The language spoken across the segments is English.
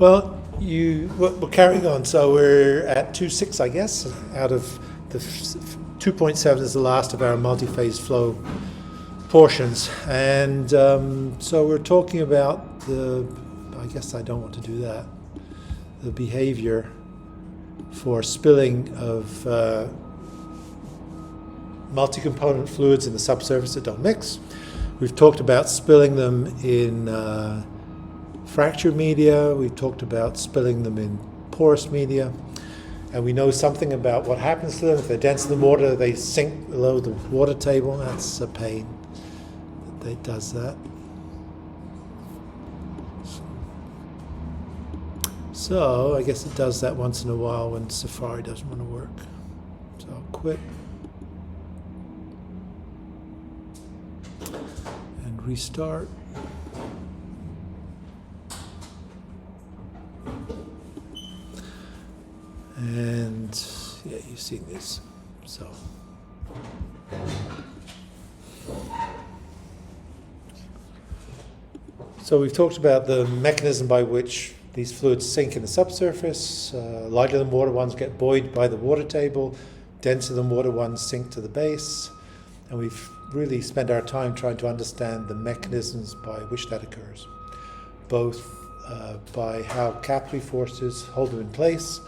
Well, we're carrying on. So we're at 2.6, I guess, out of the 2.7 is the last of our multi-phase flow portions. And so we're talking about I guess I don't want to do that, the behavior for spilling of multi-component fluids in the subsurface that don't mix. We've talked about spilling them in fractured media. We've talked about spilling them in porous media. And we know something about what happens to them. If they're denser than water, they sink below the water table. That's a pain that it does that. So I guess it does that once in a while when Safari doesn't want to work. So I'll quit. And restart. And yeah, you've seen this. So we've talked about the mechanism by which these fluids sink in the subsurface. Lighter than water ones get buoyed by the water table. Denser than water ones sink to the base. And we've really spent our time trying to understand the mechanisms by which that occurs, both by how capillary forces hold them in place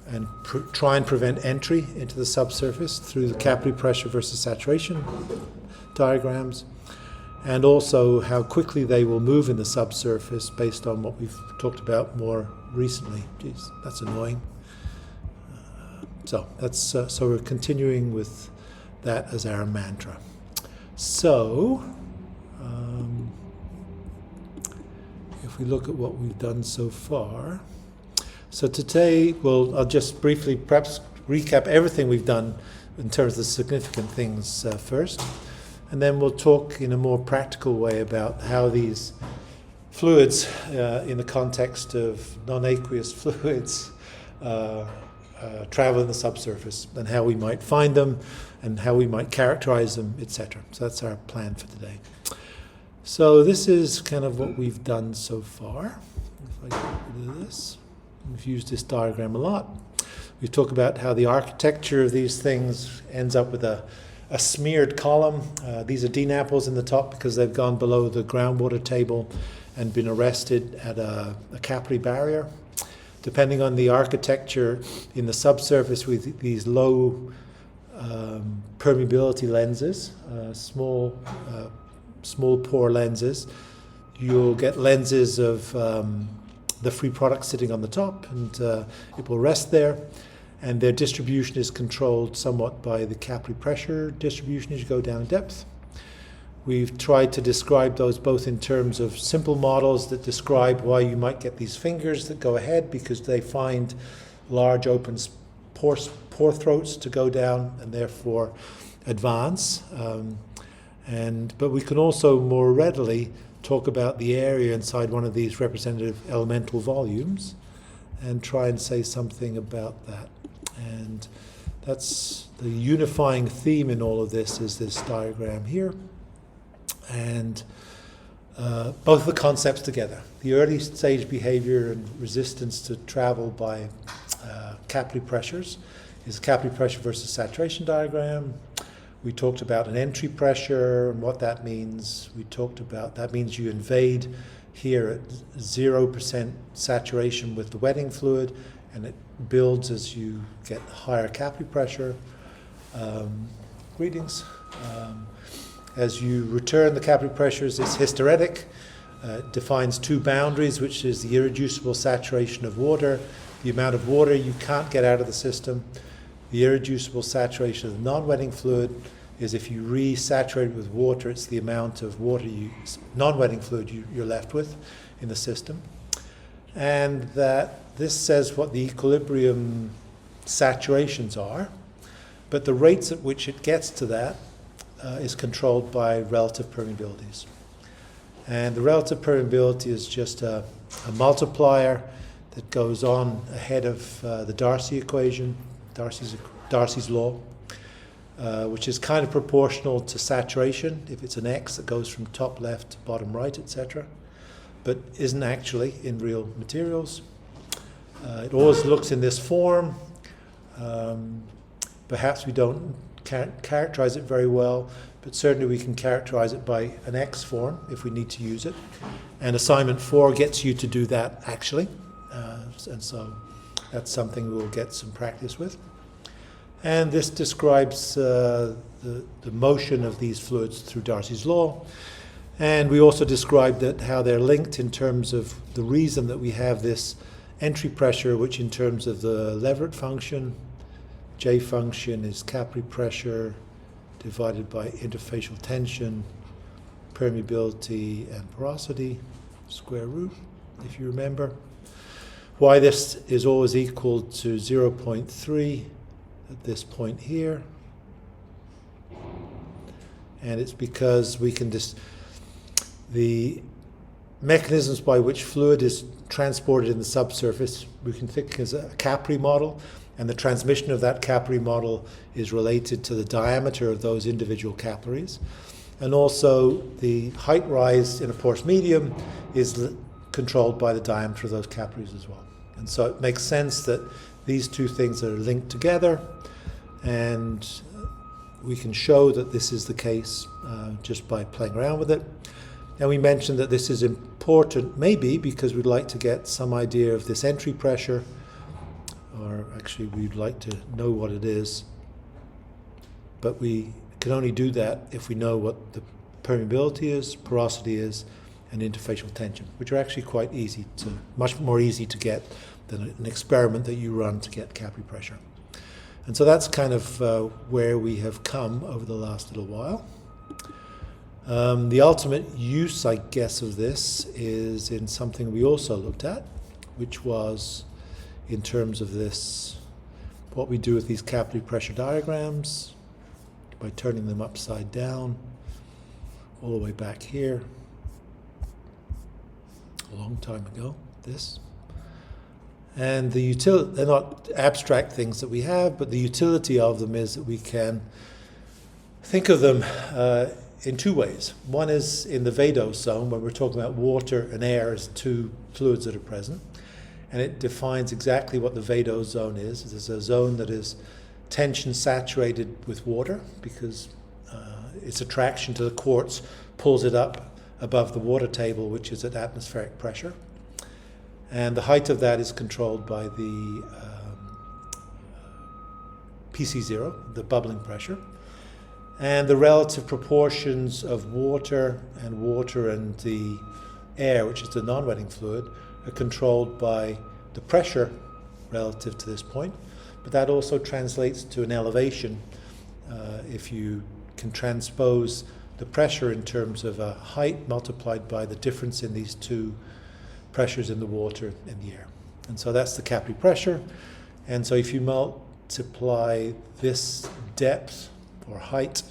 and try and prevent entry into the subsurface through the capillary pressure versus saturation diagrams, and also how quickly they will move in the subsurface based on what we've talked about more recently. Geez, that's annoying. So we're continuing with that as our mantra. So if we look at what we've done so far. So today, I'll just briefly perhaps recap everything we've done in terms of the significant things first. And then we'll talk in a more practical way about how these fluids, in the context of non-aqueous fluids, travel in the subsurface, and how we might find them, and how we might characterize them, etc. So that's our plan for today. So this is kind of what we've done so far. If I get rid of this. We've used this diagram a lot. We talk about how the architecture of these things ends up with a smeared column. These are DNAPLs in the top because they've gone below the groundwater table and been arrested at a capillary barrier. Depending on the architecture in the subsurface with these low permeability lenses, small pore lenses, you'll get lenses of the free product sitting on the top, and it will rest there, and their distribution is controlled somewhat by the capillary pressure distribution as you go down in depth. We've tried to describe those both in terms of simple models that describe why you might get these fingers that go ahead because they find large open pore throats to go down and therefore advance. But we can also more readily talk about the area inside one of these representative elemental volumes and try and say something about that. And that's the unifying theme in all of this is this diagram here. And both the concepts together, the early stage behavior and resistance to travel by capillary pressures is capillary pressure versus saturation diagram. We talked about an entry pressure and what that means. We talked about that means you invade here at 0% saturation with the wetting fluid, and it builds as you get higher capillary pressure. Greetings. As you return the capillary pressures, it's hysteretic. It defines two boundaries, which is the irreducible saturation of water, the amount of water you can't get out of the system. The irreducible saturation of the non-wetting fluid is if you re-saturate it with water, it's the amount of water non-wetting fluid you're left with in the system. And that this says what the equilibrium saturations are, but the rates at which it gets to that is controlled by relative permeabilities. And the relative permeability is just a multiplier that goes on ahead of the Darcy equation, Darcy's law, which is kind of proportional to saturation. If it's an X, it goes from top left to bottom right, etc. but isn't actually in real materials. It always looks in this form. Perhaps we don't characterize it very well, but certainly we can characterize it by an X form if we need to use it. And assignment 4 gets you to do that actually. And so that's something we'll get some practice with. And this describes the motion of these fluids through Darcy's law. And we also described how they're linked in terms of the reason that we have this entry pressure, which in terms of the Leverett function, J function is capillary pressure divided by interfacial tension, permeability, and porosity, square root, if you remember. Why this is always equal to 0.3 at this point here. And it's because we can the mechanisms by which fluid is transported in the subsurface, we can think as a capillary model, and the transmission of that capillary model is related to the diameter of those individual capillaries. And also the height rise in a porous medium is controlled by the diameter of those capillaries as well. And so it makes sense that these two things are linked together, and we can show that this is the case just by playing around with it. And we mentioned that this is important maybe because we'd like to get some idea of this entry pressure, or actually we'd like to know what it is, but we can only do that if we know what the permeability is, porosity is, and interfacial tension, which are actually quite easy to, much more easy to get than an experiment that you run to get capillary pressure. And so that's kind of where we have come over the last little while. The ultimate use, I guess, of this is in something we also looked at, which was in terms of this, what we do with these capillary pressure diagrams by turning them upside down all the way back here. A long time ago, this. And the utility, they're not abstract things that we have, but the utility of them is that we can think of them in two ways. One is in the vadose zone, when we're talking about water and air as two fluids that are present. And it defines exactly what the vadose zone is. It is a zone that is tension saturated with water because its attraction to the quartz pulls it up above the water table, which is at atmospheric pressure. And the height of that is controlled by the PC0, the bubbling pressure. And the relative proportions of water and the air, which is the non-wetting fluid, are controlled by the pressure relative to this point. But that also translates to an elevation if you can transpose the pressure in terms of a height multiplied by the difference in these two pressures in the water and the air. And so that's the capillary pressure. And so if you multiply this depth or height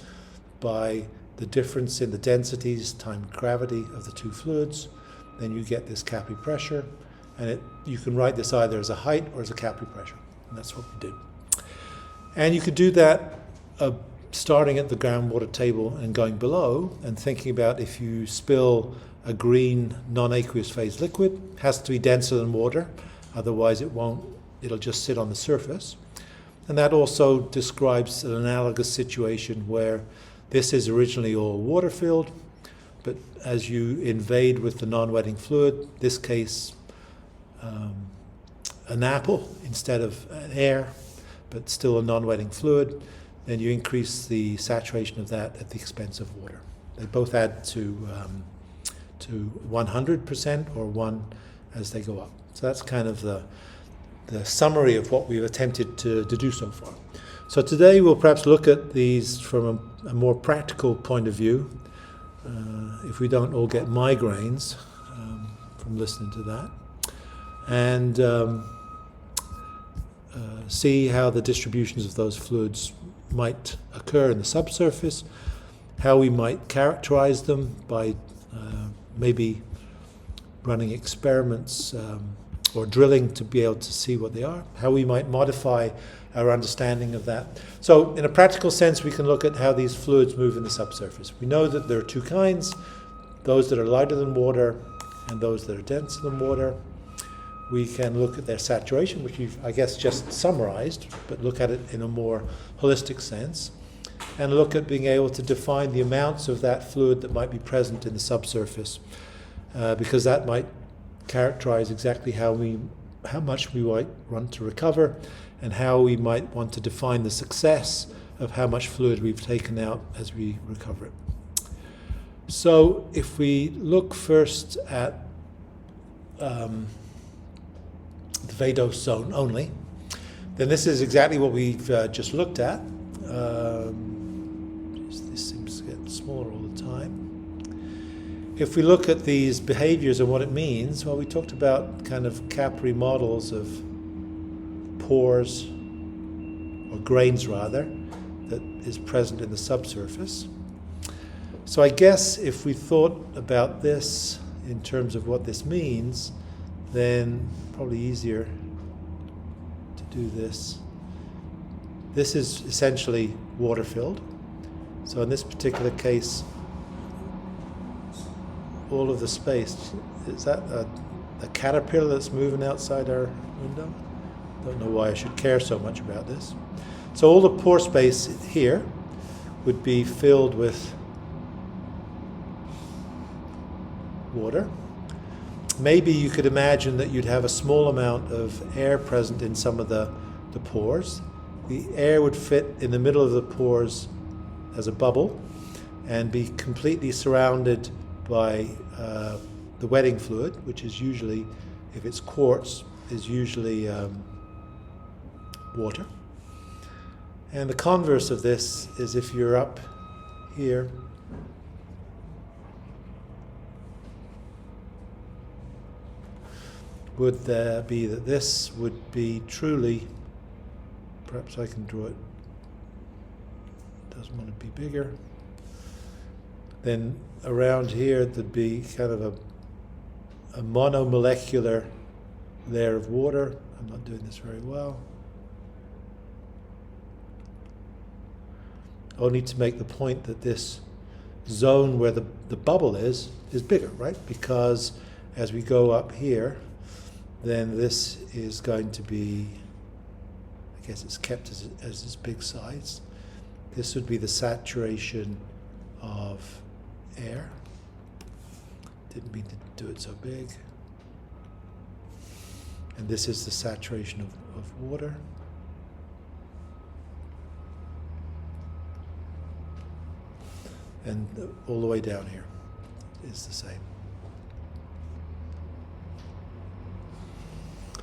by the difference in the densities times gravity of the two fluids, then you get this capillary pressure. And you can write this either as a height or as a capillary pressure. And that's what we do. And you could do that starting at the groundwater table and going below and thinking about if you spill a green non-aqueous phase liquid, it has to be denser than water, otherwise it'll just sit on the surface. And that also describes an analogous situation where this is originally all water filled, but as you invade with the non-wetting fluid, this case an apple instead of air, but still a non-wetting fluid, then you increase the saturation of that at the expense of water. They both add to 100% or 1 as they go up. So that's kind of the summary of what we've attempted to do so far. So today we'll perhaps look at these from a more practical point of view, if we don't all get migraines from listening to that, and see how the distributions of those fluids might occur in the subsurface, how we might characterize them by maybe running experiments or drilling to be able to see what they are, how we might modify our understanding of that. So in a practical sense, we can look at how these fluids move in the subsurface. We know that there are two kinds, those that are lighter than water and those that are denser than water. We can look at their saturation, which you've, I guess, just summarized, but look at it in a more holistic sense, and look at being able to define the amounts of that fluid that might be present in the subsurface, because that might characterize exactly how much we might want to recover, and how we might want to define the success of how much fluid we've taken out as we recover it. So if we look first at the vadose zone only, then this is exactly what we've just looked at. This seems to get smaller all the time. If we look at these behaviors and what it means, well, we talked about kind of capillary models of pores, or grains rather, that is present in the subsurface. So I guess if we thought about this in terms of what this means, then probably easier to do this. This is essentially water-filled. So in this particular case, all of the space, is that a caterpillar that's moving outside our window? Don't know why I should care so much about this. So all the pore space here would be filled with water. Maybe you could imagine that you'd have a small amount of air present in some of the pores. The air would fit in the middle of the pores as a bubble and be completely surrounded by the wetting fluid, which is usually, if it's quartz, is usually water. And the converse of this is if you're up here, would there be that this would be truly, perhaps I can draw it, doesn't want to be bigger. Then around here there'd be kind of a monomolecular layer of water. I'm not doing this very well. Only to make the point that this zone where the bubble is bigger, right? Because as we go up here, then this is going to be, I guess it's kept as this big size. This would be the saturation of air. Didn't mean to do it so big. And this is the saturation of water. And all the way down here is the same.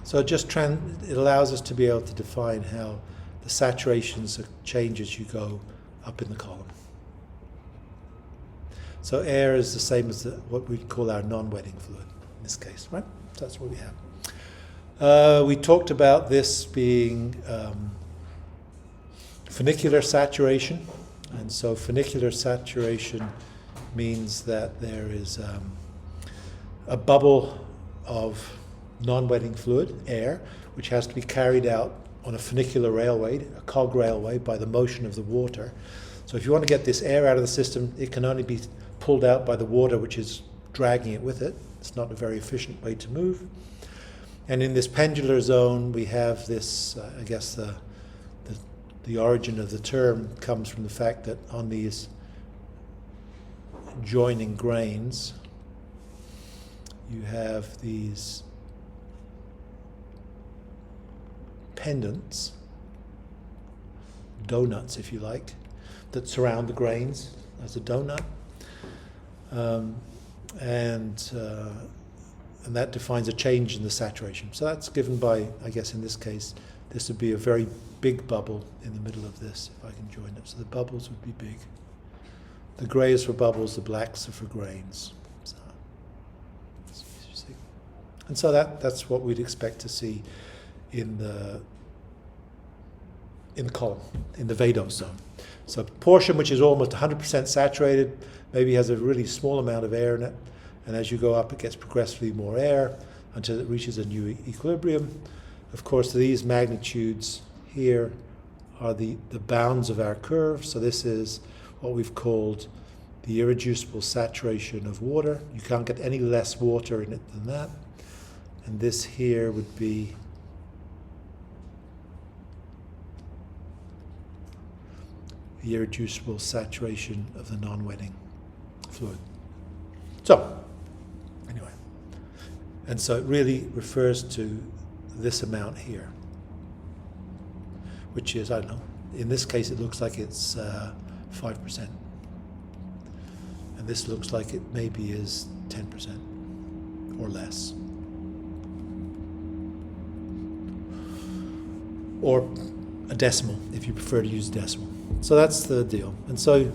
So it allows us to be able to define how the saturations change as you go up in the column. So air is the same as what we'd call our non-wetting fluid in this case, right? So that's what we have. We talked about this being funicular saturation. And so funicular saturation means that there is a bubble of non-wetting fluid, air, which has to be carried out on a funicular railway, a cog railway, by the motion of the water. So if you want to get this air out of the system, it can only be pulled out by the water, which is dragging it with it. It's not a very efficient way to move. And in this pendular zone, we have this, I guess the origin of the term comes from the fact that on these joining grains, you have these pendants, donuts if you like, that surround the grains as a donut. And that defines a change in the saturation. So that's given by, I guess in this case, this would be a very big bubble in the middle of this, if I can join it. So the bubbles would be big. The grey is for bubbles, the blacks are for grains. So, you see. And so that's what we'd expect to see in the column, in the vadose zone. So a portion which is almost 100% saturated, maybe has a really small amount of air in it, and as you go up it gets progressively more air until it reaches a new equilibrium. Of course, these magnitudes here are the bounds of our curve. So this is what we've called the irreducible saturation of water. You can't get any less water in it than that. And this here would be the irreducible saturation of the non-wetting fluid. So, anyway, and so it really refers to this amount here, which is, I don't know, in this case it looks like it's 5%. And this looks like it maybe is 10% or less. Or a decimal, if you prefer to use decimal. So that's the deal. And so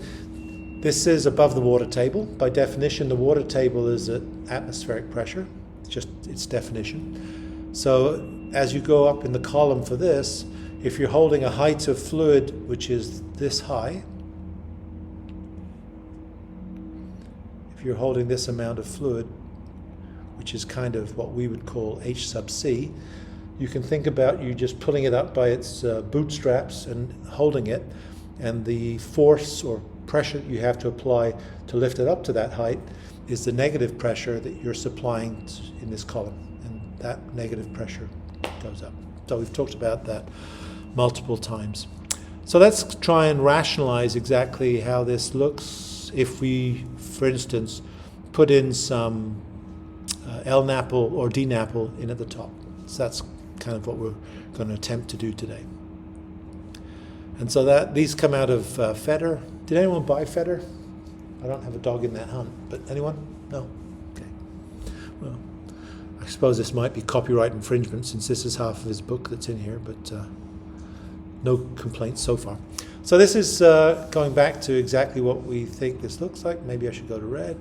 this is above the water table. By definition, the water table is at atmospheric pressure. It's just its definition. So as you go up in the column for this, if you're holding a height of fluid which is this high, if you're holding this amount of fluid, which is kind of what we would call H sub C, you can think about you just pulling it up by its bootstraps and holding it, and the force or pressure you have to apply to lift it up to that height is the negative pressure that you're supplying in this column, and that negative pressure goes up. So we've talked about that multiple times. So let's try and rationalize exactly how this looks if we, for instance, put in some LNAPL or DNAPL in at the top. So that's kind of what we're going to attempt to do today. And so that these come out of Feder. Did anyone buy Feder? I don't have a dog in that hunt, but anyone? No? Okay. Well, I suppose this might be copyright infringement since this is half of his book that's in here, but no complaints so far. So this is going back to exactly what we think this looks like. Maybe I should go to red.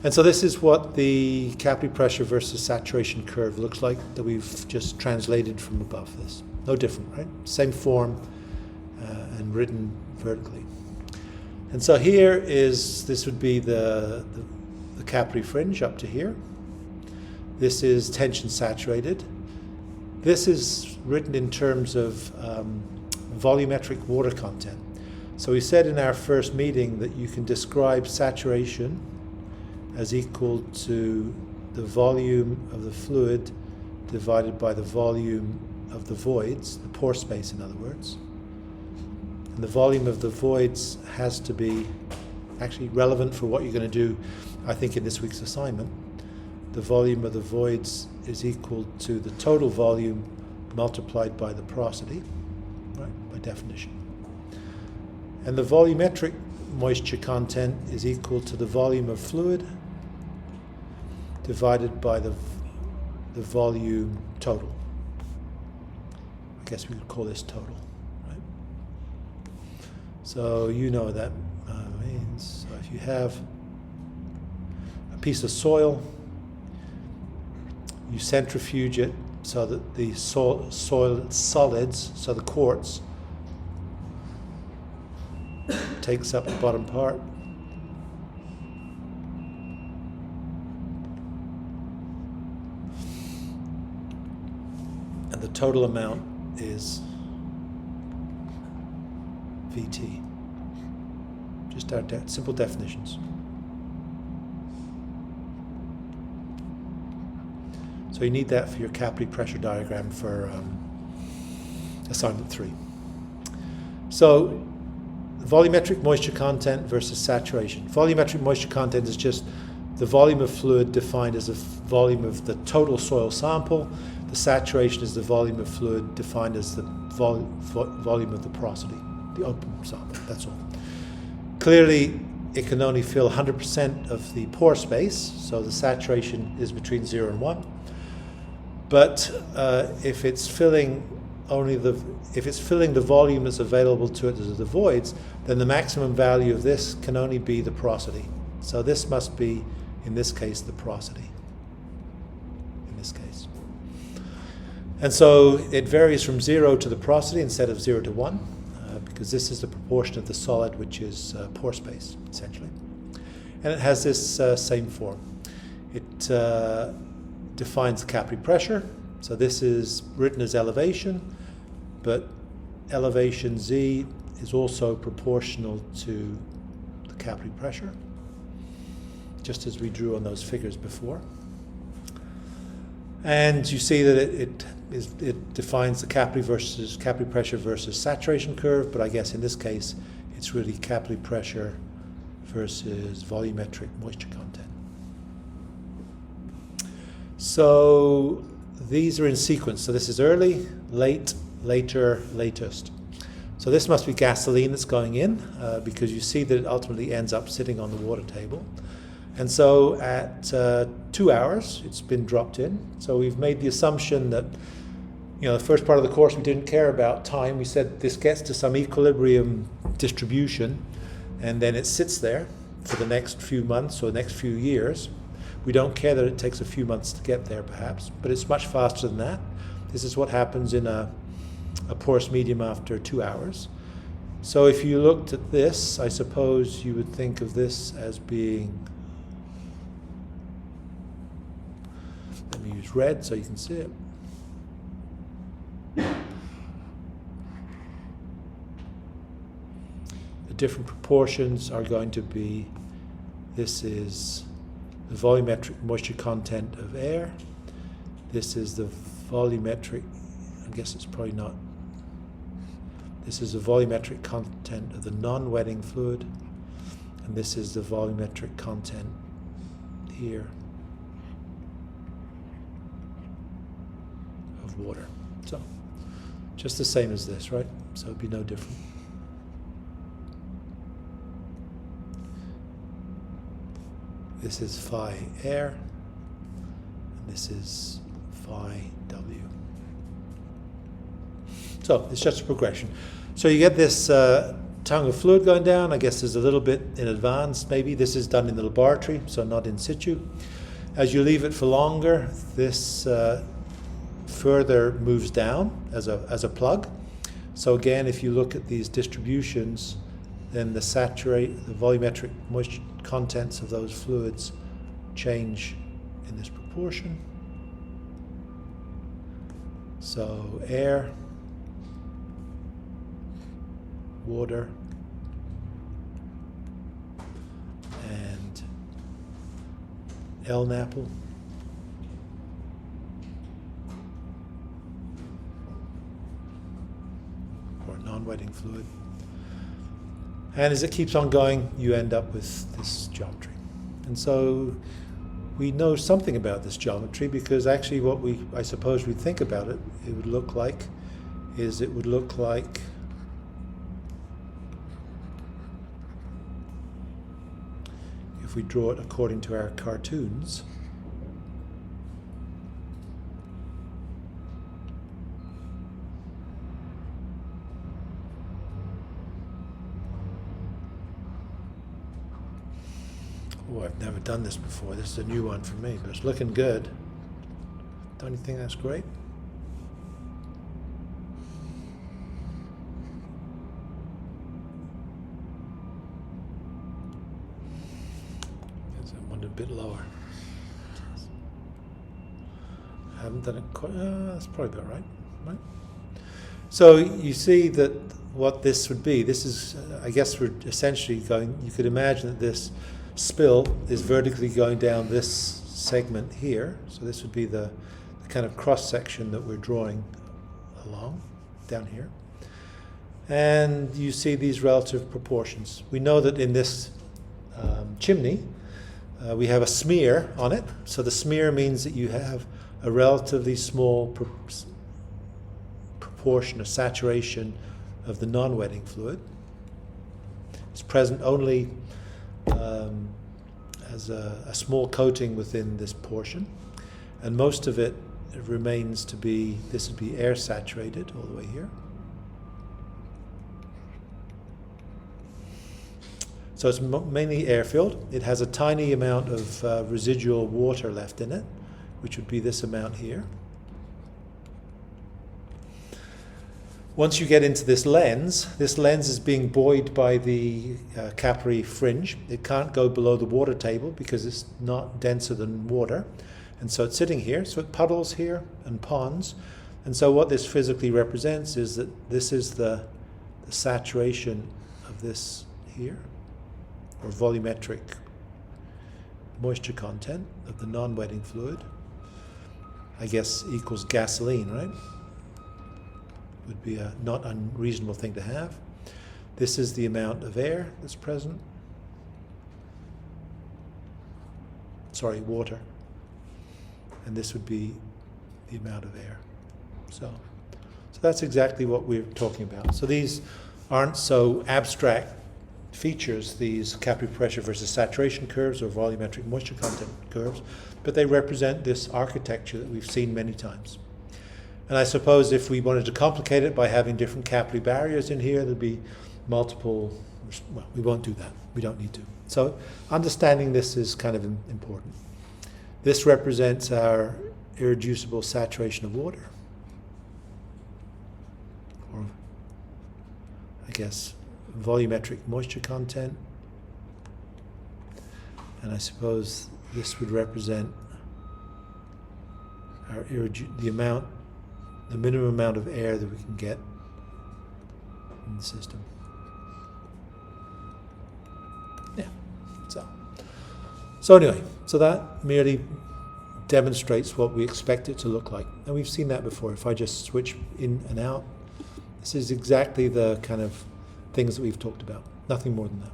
And so this is what the capillary pressure versus saturation curve looks like that we've just translated from above this. No different, right? Same form and written vertically. And so here is, this would be the capillary fringe up to here. This is tension saturated. This is written in terms of volumetric water content. So we said in our first meeting that you can describe saturation as equal to the volume of the fluid divided by the volume of the voids, the pore space in other words. And the volume of the voids has to be actually relevant for what you're going to do, I think, in this week's assignment. The volume of the voids is equal to the total volume multiplied by the porosity, right, by definition. And the volumetric moisture content is equal to the volume of fluid divided by the volume total. I guess we could call this total, right? So you know what that means. So if you have a piece of soil, you centrifuge it so that the soil solids, so the quartz, takes up the bottom part. And the total amount is VT. Just our simple definitions. So you need that for your capillary pressure diagram for assignment 3. So volumetric moisture content versus saturation. Volumetric moisture content is just the volume of fluid defined as the volume of the total soil sample. The saturation is the volume of fluid defined as the volume of the porosity, the open sample, that's all. Clearly, it can only fill 100% of the pore space, so the saturation is between 0 and 1. But if it's filling the volume that's available to it as the voids, then the maximum value of this can only be the porosity. So this must be, in this case, the porosity. In this case. And so it varies from 0 to the porosity instead of 0 to 1, because this is the proportion of the solid, which is pore space, essentially. And it has this same form. It defines the capillary pressure. So this is written as elevation, but elevation Z is also proportional to the capillary pressure, just as we drew on those figures before. And you see that it defines the capillary pressure versus saturation curve, but I guess in this case it's really capillary pressure versus volumetric moisture content. So these are in sequence. So this is early, late, later, latest. So this must be gasoline that's going in, because you see that it ultimately ends up sitting on the water table. And so at 2 hours, it's been dropped in. So we've made the assumption that, the first part of the course we didn't care about time. We said this gets to some equilibrium distribution, and then it sits there for the next few months or the next few years. We don't care that it takes a few months to get there, perhaps, but it's much faster than that. This is what happens in a porous medium after 2 hours. So if you looked at this, I suppose you would think of this as being, let me use red so you can see it. The different proportions are going to be, this is the volumetric moisture content of air. This is the volumetric, I guess it's probably not, this is the volumetric content of the non-wetting fluid, and this is the volumetric content here of water. So, just the same as this, right? So it'd be no different. This is phi air, and this is phi W. So it's just a progression. So you get this tongue of fluid going down. I guess there's a little bit in advance, maybe. This is done in the laboratory, so not in situ. As you leave it for longer, this further moves down as a plug. So again, if you look at these distributions, then the volumetric moisture contents of those fluids change in this proportion. So air, water, and LNAPL, or non-wetting fluid. And as it keeps on going, you end up with this geometry. And so we know something about this geometry, because actually what I suppose we'd think about it, it would look like if we draw it according to our cartoons. Oh, I've never done this before. This is a new one for me, but it's looking good. Don't you think that's great? There's one a bit lower. I haven't done it quite. That's probably about right? So you see that what this would be. This is, I guess, we're essentially going. You could imagine that this spill is vertically going down this segment here. So this would be the kind of cross section that we're drawing along down here. And you see these relative proportions. We know that in this chimney we have a smear on it. So the smear means that you have a relatively small proportion of saturation of the non-wetting fluid. It's present only as a small coating within this portion, and most of it remains to be, this would be air saturated all the way here. So it's mainly air filled. It has a tiny amount of residual water left in it, which would be this amount here. Once you get into this lens is being buoyed by the capillary fringe. It can't go below the water table because it's not denser than water. And so it's sitting here. So it puddles here and ponds. And so what this physically represents is that this is the saturation of this here, or volumetric moisture content of the non-wetting fluid. I guess equals gasoline, right? Would be a not unreasonable thing to have. This is the amount of air that's present. Sorry, water. And this would be the amount of air. So that's exactly what we're talking about. So these aren't so abstract features, these capillary pressure versus saturation curves or volumetric moisture content curves, but they represent this architecture that we've seen many times. And I suppose if we wanted to complicate it by having different capillary barriers in here, there'd be multiple, well, we won't do that. We don't need to. So understanding this is kind of important. This represents our irreducible saturation of water, or I guess volumetric moisture content. And I suppose this would represent our the minimum amount of air that we can get in the system. Yeah. So anyway, so that merely demonstrates what we expect it to look like. And we've seen that before. If I just switch in and out, this is exactly the kind of things that we've talked about. Nothing more than that.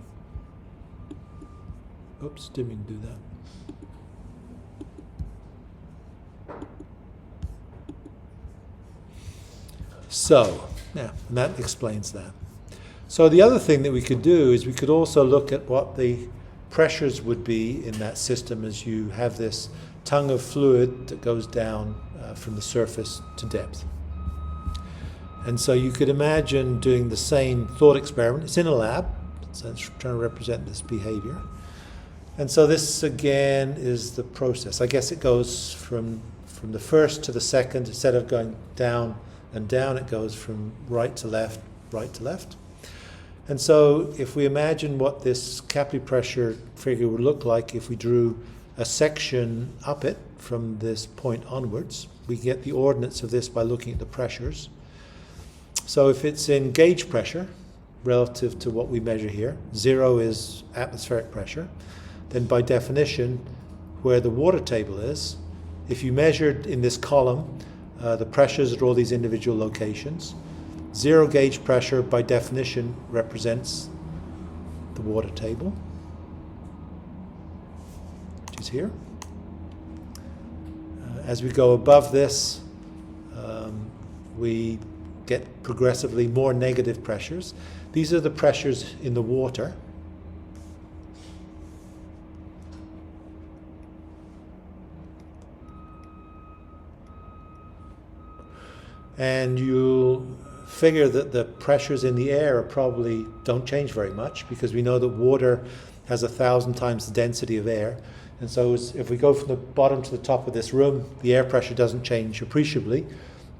Oops, didn't mean to do that. So, yeah, and that explains that. So the other thing that we could do is we could also look at what the pressures would be in that system as you have this tongue of fluid that goes down from the surface to depth. And so you could imagine doing the same thought experiment. It's in a lab, so it's trying to represent this behavior. And so this again is the process. I guess it goes from the first to the second. Instead of going down and down, it goes from right to left, right to left. And so if we imagine what this capillary pressure figure would look like if we drew a section up it from this point onwards, we get the ordinates of this by looking at the pressures. So if it's in gauge pressure, relative to what we measure here, 0 is atmospheric pressure, then by definition, where the water table is, if you measured in this column the pressures at all these individual locations, 0 gauge pressure by definition represents the water table, which is here. As we go above this, we get progressively more negative pressures. These are the pressures in the water. And you'll figure that the pressures in the air probably don't change very much, because we know that water has 1,000 times the density of air. And so if we go from the bottom to the top of this room, the air pressure doesn't change appreciably.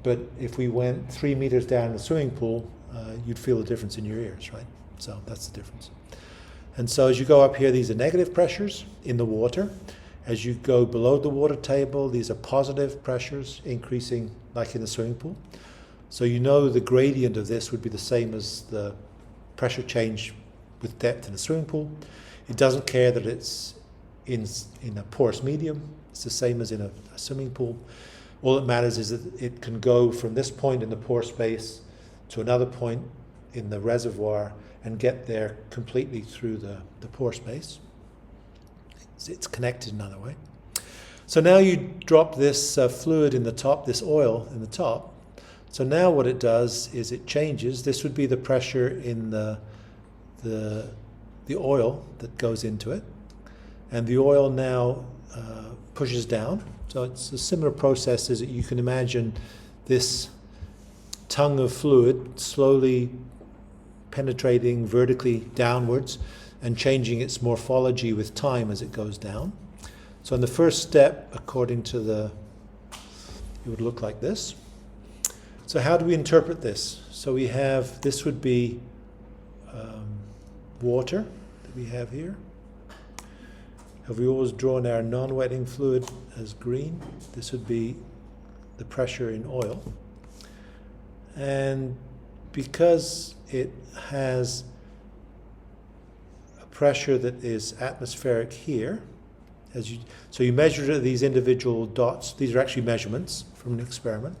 But if we went 3 meters down in the swimming pool, you'd feel the difference in your ears, right? So that's the difference. And so as you go up here, these are negative pressures in the water. As you go below the water table, these are positive pressures increasing like in the swimming pool. So you know the gradient of this would be the same as the pressure change with depth in the swimming pool. It doesn't care that it's in a porous medium. It's the same as in a swimming pool. All that matters is that it can go from this point in the pore space to another point in the reservoir and get there completely through the pore space. It's connected another way. So now you drop this fluid in the top, this oil in the top. So now what it does is it changes. This would be the pressure in the oil that goes into it. And the oil now pushes down. So it's a similar process as you can imagine this tongue of fluid slowly penetrating vertically downwards and changing its morphology with time as it goes down. So in the first step, according to it would look like this. So how do we interpret this? So we have, this would be water that we have here. Have we always drawn our non-wetting fluid as green? This would be the pressure in oil. and because it has a pressure that is atmospheric here, so you measure these individual dots. These are actually measurements from an experiment.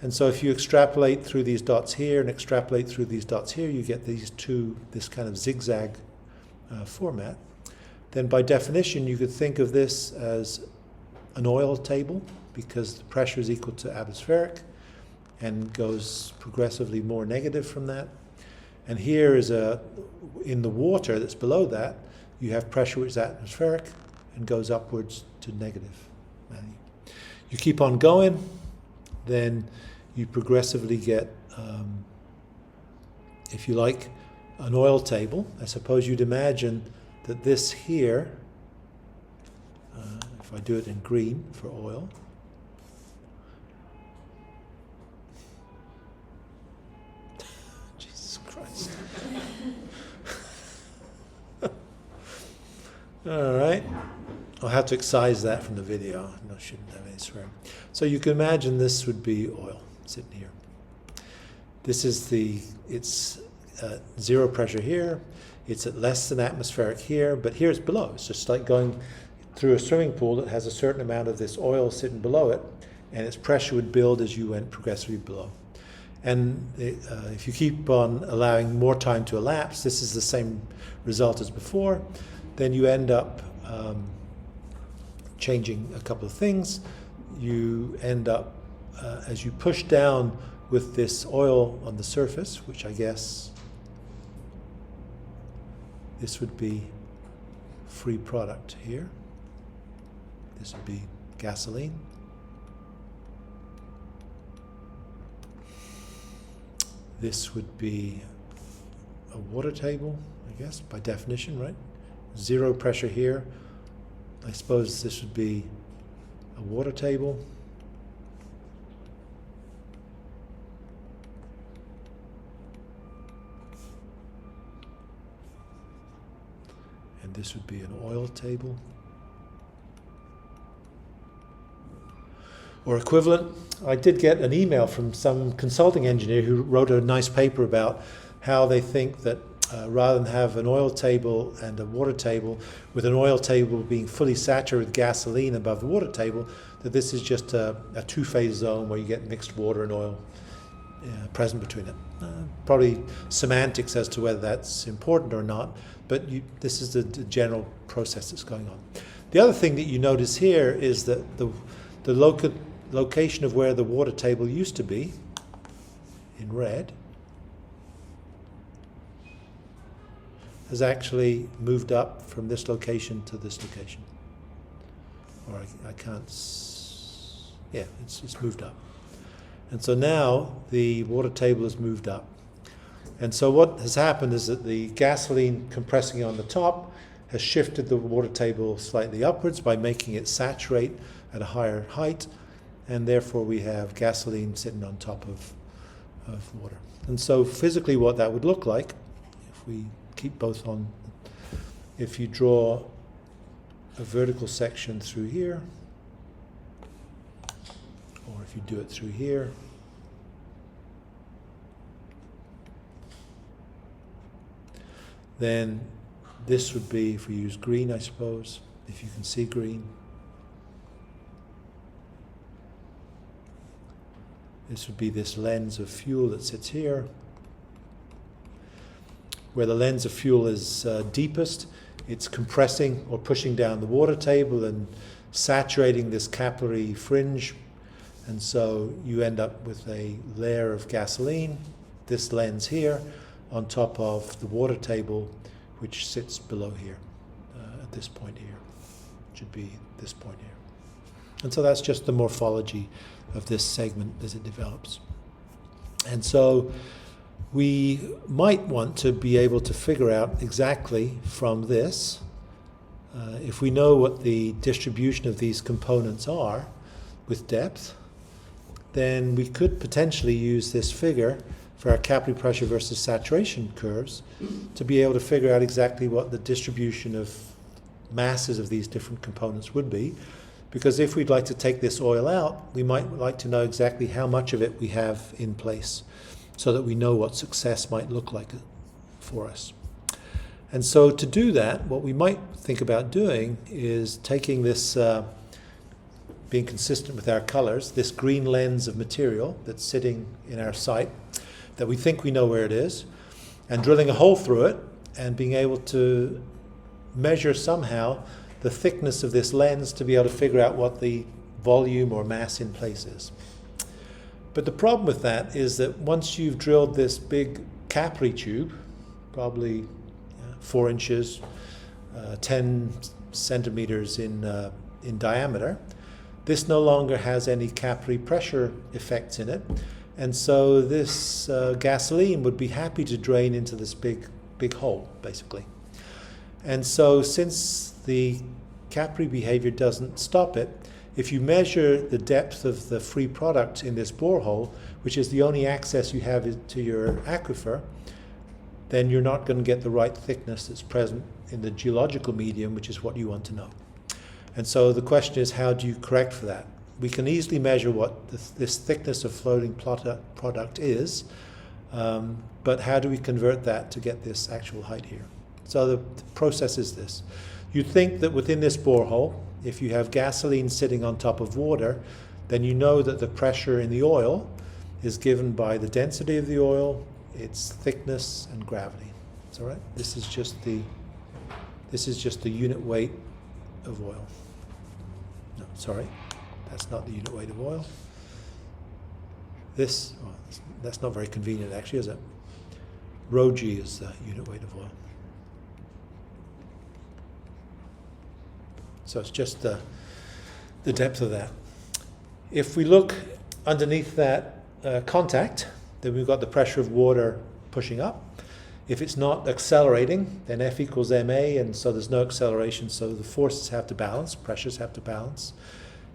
And so if you extrapolate through these dots here and extrapolate through these dots here, you get this kind of zigzag format. Then by definition, you could think of this as an oil table, because the pressure is equal to atmospheric and goes progressively more negative from that. And here is in the water that's below that, you have pressure which is atmospheric and goes upwards to negative. You keep on going, then you progressively get, if you like, an oil table. I suppose you'd imagine that this here, if I do it in green for oil, Jesus Christ. All right. I'll have to excise that from the video. No, shouldn't have any swearing. So you can imagine this would be oil sitting here. This is it's zero pressure here. It's at less than atmospheric here, but here it's below. It's just like going through a swimming pool that has a certain amount of this oil sitting below it, and its pressure would build as you went progressively below. And if you keep on allowing more time to elapse, this is the same result as before, then you end up changing a couple of things. You end up, as you push down with this oil on the surface, which I guess this would be free product here. This would be gasoline. This would be a water table, I guess, by definition, right? Zero pressure here. I suppose this would be a water table. And this would be an oil table. Or equivalent. I did get an email from some consulting engineer who wrote a nice paper about how they think that rather than have an oil table and a water table, with an oil table being fully saturated with gasoline above the water table, that this is just a two-phase zone where you get mixed water and oil present between it. Probably semantics as to whether that's important or not, but this is the general process that's going on. The other thing that you notice here is that the location of where the water table used to be, in red, has actually moved up from this location to this location. Or I can't, yeah, it's moved up. And so now the water table has moved up. And so what has happened is that the gasoline compressing on the top has shifted the water table slightly upwards by making it saturate at a higher height, and therefore we have gasoline sitting on top of water. And so physically what that would look like, if we keep both on, if you draw a vertical section through here, or if you do it through here, then this would be, if we use green, I suppose, if you can see green. This would be this lens of fuel that sits here. Where the lens of fuel is deepest, it's compressing or pushing down the water table and saturating this capillary fringe. And so you end up with a layer of gasoline, this lens here, on top of the water table, which sits below here, at this point here. It should be this point here. And so that's just the morphology of this segment as it develops. And so we might want to be able to figure out exactly from this, if we know what the distribution of these components are with depth, then we could potentially use this figure for our capillary pressure versus saturation curves to be able to figure out exactly what the distribution of masses of these different components would be, because if we'd like to take this oil out, we might like to know exactly how much of it we have in place so that we know what success might look like for us. And so to do that, what we might think about doing is taking this, being consistent with our colors, this green lens of material that's sitting in our sight, that we think we know where it is, and drilling a hole through it and being able to measure somehow the thickness of this lens to be able to figure out what the volume or mass in place is. But the problem with that is that once you've drilled this big capillary tube, probably 4 inches, 10 centimeters in diameter, this no longer has any capillary pressure effects in it, and so this gasoline would be happy to drain into this big hole, basically. And so since the capillary behavior doesn't stop it, if you measure the depth of the free product in this borehole, which is the only access you have to your aquifer, then you're not going to get the right thickness that's present in the geological medium, which is what you want to know. And so the question is, how do you correct for that? We can easily measure what this thickness of floating product is, but how do we convert that to get this actual height here? So the process is this. You think that within this borehole, if you have gasoline sitting on top of water, then you know that the pressure in the oil is given by the density of the oil, its thickness, and gravity. It's all right. This is just the unit weight of oil. No, sorry, that's not the unit weight of oil. That's not very convenient, actually, is it? Rho G is the unit weight of oil. So it's just the depth of that. If we look underneath that contact, then we've got the pressure of water pushing up. If it's not accelerating, then F equals ma, and so there's no acceleration, so the forces have to balance, pressures have to balance.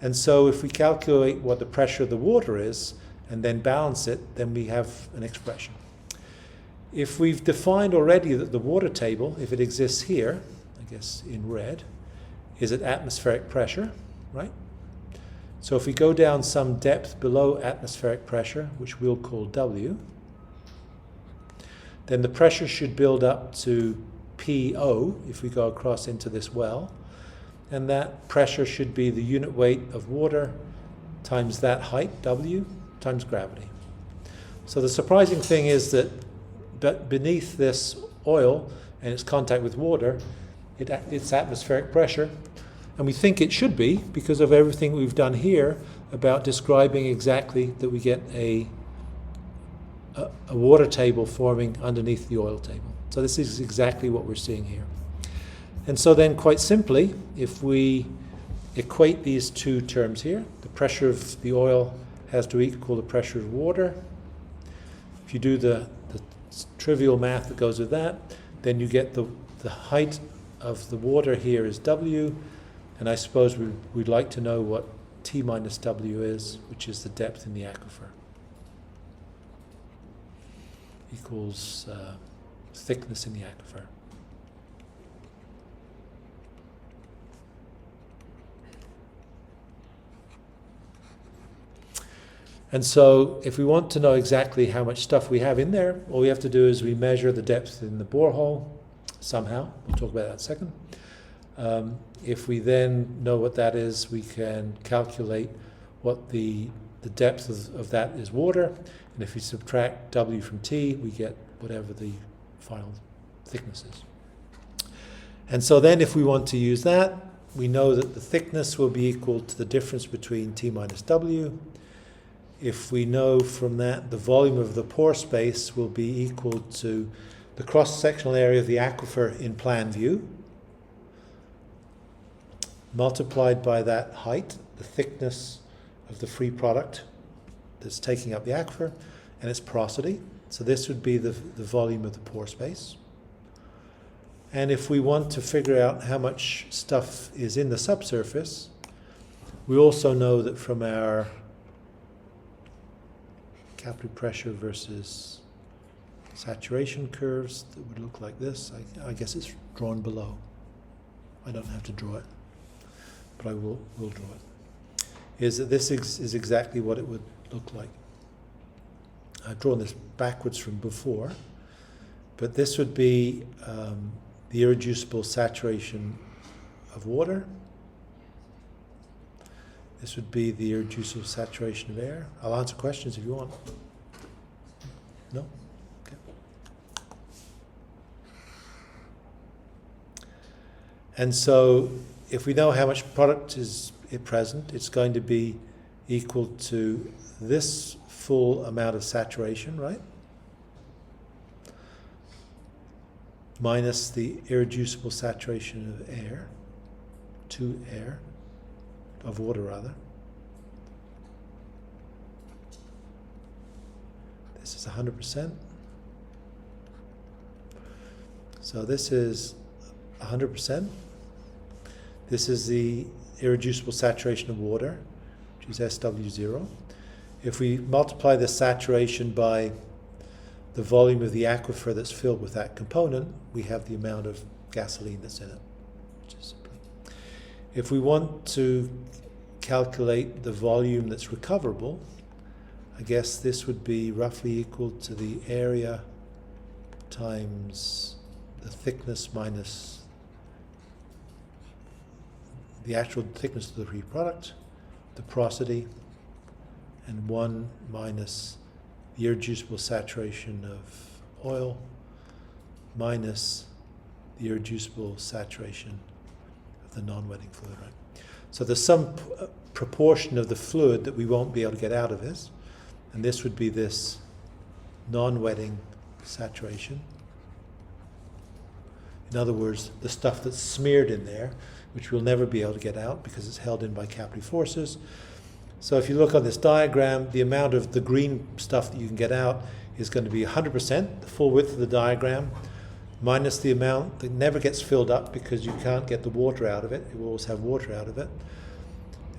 And so if we calculate what the pressure of the water is, and then balance it, then we have an expression. If we've defined already that the water table, if it exists here, I guess in red, is at atmospheric pressure, right? So if we go down some depth below atmospheric pressure, which we'll call W, then the pressure should build up to PO if we go across into this well, and that pressure should be the unit weight of water times that height, W, times gravity. So the surprising thing is that beneath this oil and its contact with water, it's atmospheric pressure, and we think it should be because of everything we've done here about describing exactly that we get a water table forming underneath the oil table. So this is exactly what we're seeing here. And so then quite simply, if we equate these two terms here, the pressure of the oil has to equal the pressure of water. If you do the trivial math that goes with that, then you get the height of the water here is W, and I suppose we'd like to know what T minus W is, which is the depth in the aquifer. Equals thickness in the aquifer. And so if we want to know exactly how much stuff we have in there, all we have to do is we measure the depth in the borehole somehow. We'll talk about that in a second. If we then know what that is, we can calculate what the depth of that is water, and if we subtract W from T, we get whatever the final thickness is. And so then if we want to use that, we know that the thickness will be equal to the difference between T minus W. If we know from that the volume of the pore space will be equal to the cross-sectional area of the aquifer in plan view, multiplied by that height, the thickness of the free product that's taking up the aquifer, and its porosity. So this would be the volume of the pore space. And if we want to figure out how much stuff is in the subsurface, we also know that from our capillary pressure versus saturation curves that would look like this. I guess it's drawn below. I don't have to draw it. but I will draw it, is that this is exactly what it would look like. I've drawn this backwards from before, but this would be the irreducible saturation of water. This would be the irreducible saturation of air. I'll answer questions if you want. No? Okay. And so if we know how much product is present, it's going to be equal to this full amount of saturation, right? Minus the irreducible saturation of air, of water rather. This is 100%. So this is 100%. This is the irreducible saturation of water, which is SW0. If we multiply the saturation by the volume of the aquifer that's filled with that component, we have the amount of gasoline that's in it. If we want to calculate the volume that's recoverable, I guess this would be roughly equal to the area times the thickness minus the actual thickness of the free product, the porosity, and 1 minus the irreducible saturation of oil minus the irreducible saturation of the non-wetting fluid, right? So there's some proportion of the fluid that we won't be able to get out of this, and this would be this non-wetting saturation. In other words, the stuff that's smeared in there, which we'll never be able to get out because it's held in by capillary forces. So if you look on this diagram, the amount of the green stuff that you can get out is going to be 100%, the full width of the diagram, minus the amount that never gets filled up because you can't get the water out of it. You will always have water out of it.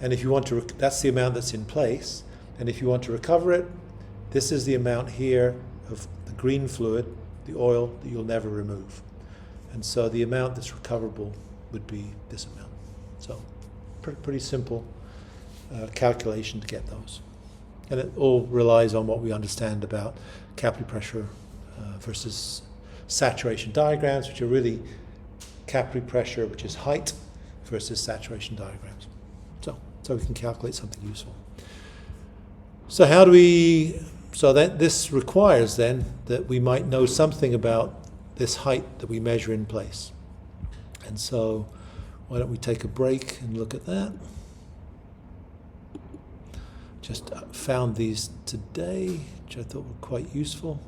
And if you want to, that's the amount that's in place. And if you want to recover it, this is the amount here of the green fluid, the oil, that you'll never remove. And so the amount that's recoverable would be this amount. So pretty simple calculation to get those. And it all relies on what we understand about capillary pressure versus saturation diagrams, which are really capillary pressure, which is height, versus saturation diagrams. So we can calculate something useful. So how do we, so that this requires then that we might know something about this height that we measure in place. And so why don't we take a break and look at that. Just found these today, which I thought were quite useful.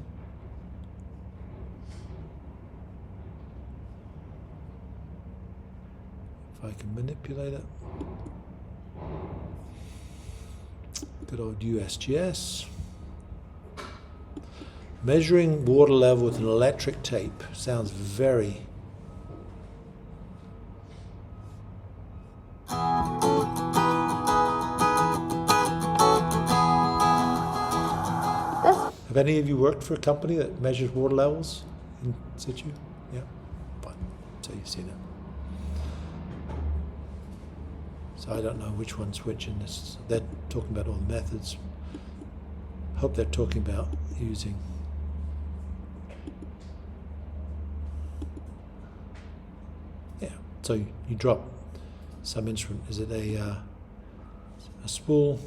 If I can manipulate it. Good old USGS. Measuring water level with an electric tape. Sounds very... Have any of you worked for a company that measures water levels in situ? Yeah? Fine. So you've seen it. So I don't know which one's which in this. They're talking about all the methods. Hope they're talking about using... Yeah. So you drop some instrument. Is it a spool?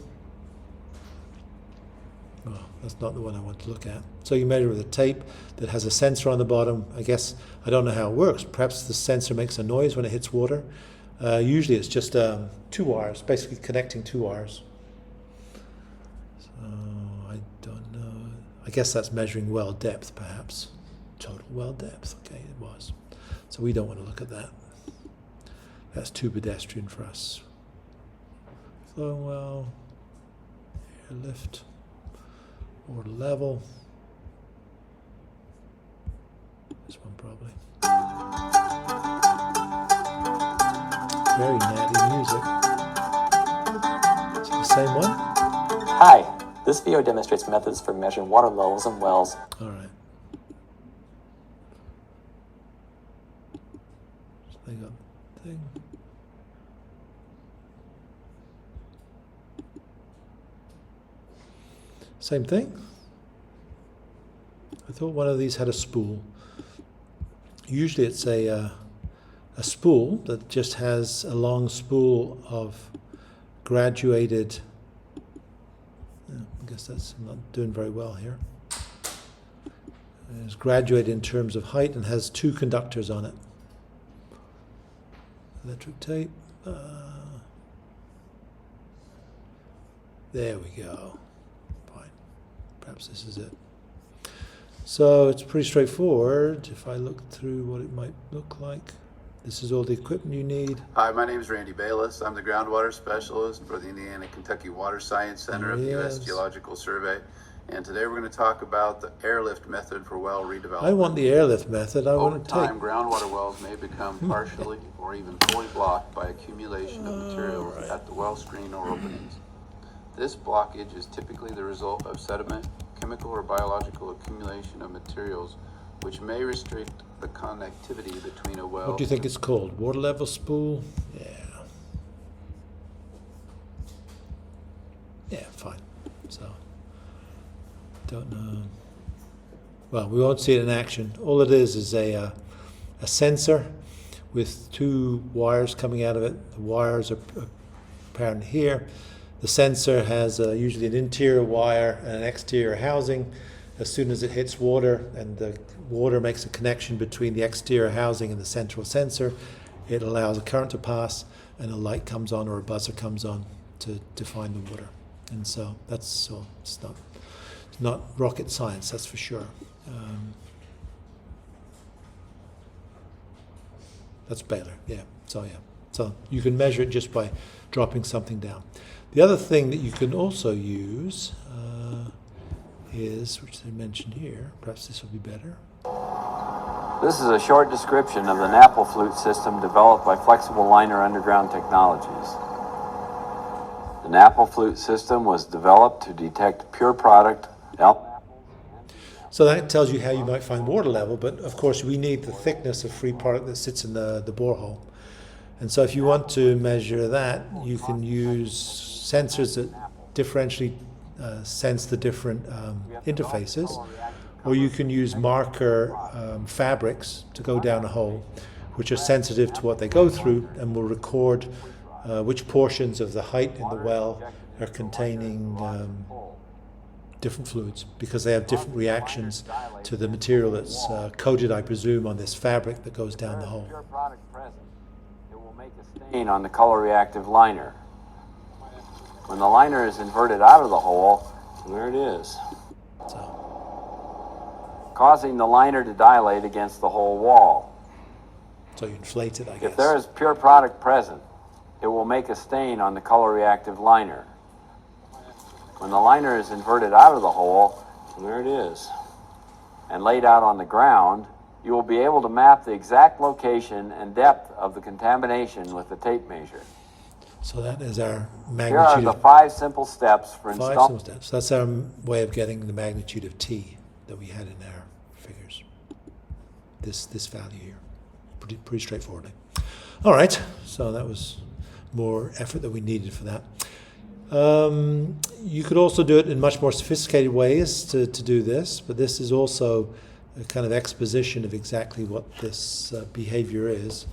Oh, that's not the one I want to look at. So you measure with a tape that has a sensor on the bottom. I guess, I don't know how it works. Perhaps the sensor makes a noise when it hits water. Usually it's just 2 wires, basically connecting 2 wires. So I don't know. I guess that's measuring well depth, perhaps. Total well depth. Okay, it was. So we don't want to look at that. That's too pedestrian for us. Flowing well, airlift, water level. This one probably. Very natty music. Is it the same one? Hi, this video demonstrates methods for measuring water levels in wells. All right. So they got the thing. Same thing. I thought one of these had a spool. Usually it's a spool that just has a long spool of graduated. I guess that's not doing very well here. It's graduated in terms of height and has two conductors on it. Electric tape. There we go. Fine. Perhaps this is it. So it's pretty straightforward. If I look through what it might look like, this is all the equipment you need. Hi, my name is Randy Bayless. I'm the groundwater specialist for the Indiana-Kentucky Water Science Center of the U.S. Geological Survey. And today we're going to talk about the airlift method for well redevelopment. I want the airlift method. I Over want to time, groundwater wells may become partially or even fully blocked by accumulation of materials at the well screen or openings. This blockage is typically the result of sediment, chemical or biological accumulation of materials, which may restrict the connectivity between a well. What do you think it's called? Water level spool? Yeah. Yeah, fine. So, don't know. Well, we won't see it in action. All it is a sensor with two wires coming out of it. The wires are apparent here. The sensor has usually an interior wire and an exterior housing. As soon as it hits water and the water makes a connection between the exterior housing and the central sensor, it allows a current to pass and a light comes on or a buzzer comes on to define the water. And so that's all. It's not rocket science, that's for sure. That's Baylor, yeah. So you can measure it just by dropping something down. The other thing that you can also use is, which they mentioned here, perhaps this will be better. This is a short description of the LNAPL flute system developed by Flexible Liner Underground Technologies. The LNAPL flute system was developed to detect pure product LNAPLs. So that tells you how you might find water level, but of course we need the thickness of free product that sits in the borehole. And so if you want to measure that, you can use sensors that differentially sense the different interfaces, or you can use marker fabrics to go down a hole, which are sensitive to what they go through and will record which portions of the height in the well are containing different fluids, because they have different reactions to the material that's coated, I presume, on this fabric that goes down the hole. It will make a stain on the color reactive liner. When the liner is inverted out of the hole, there it is, causing the liner to dilate against the whole wall. So you inflate it, I guess. If there is pure product present, it will make a stain on the color reactive liner. When the liner is inverted out of the hole, there it is, and laid out on the ground, you will be able to map the exact location and depth of the contamination with the tape measure. So that is our magnitude. Here are the 5 simple steps for Five installing. simple steps. That's our way of getting the magnitude of T that we had in our figures. This value here, pretty straightforwardly. All right, so that was more effort that we needed for that. You could also do it in much more sophisticated ways to do this, but this is also a kind of exposition of exactly what this behavior is.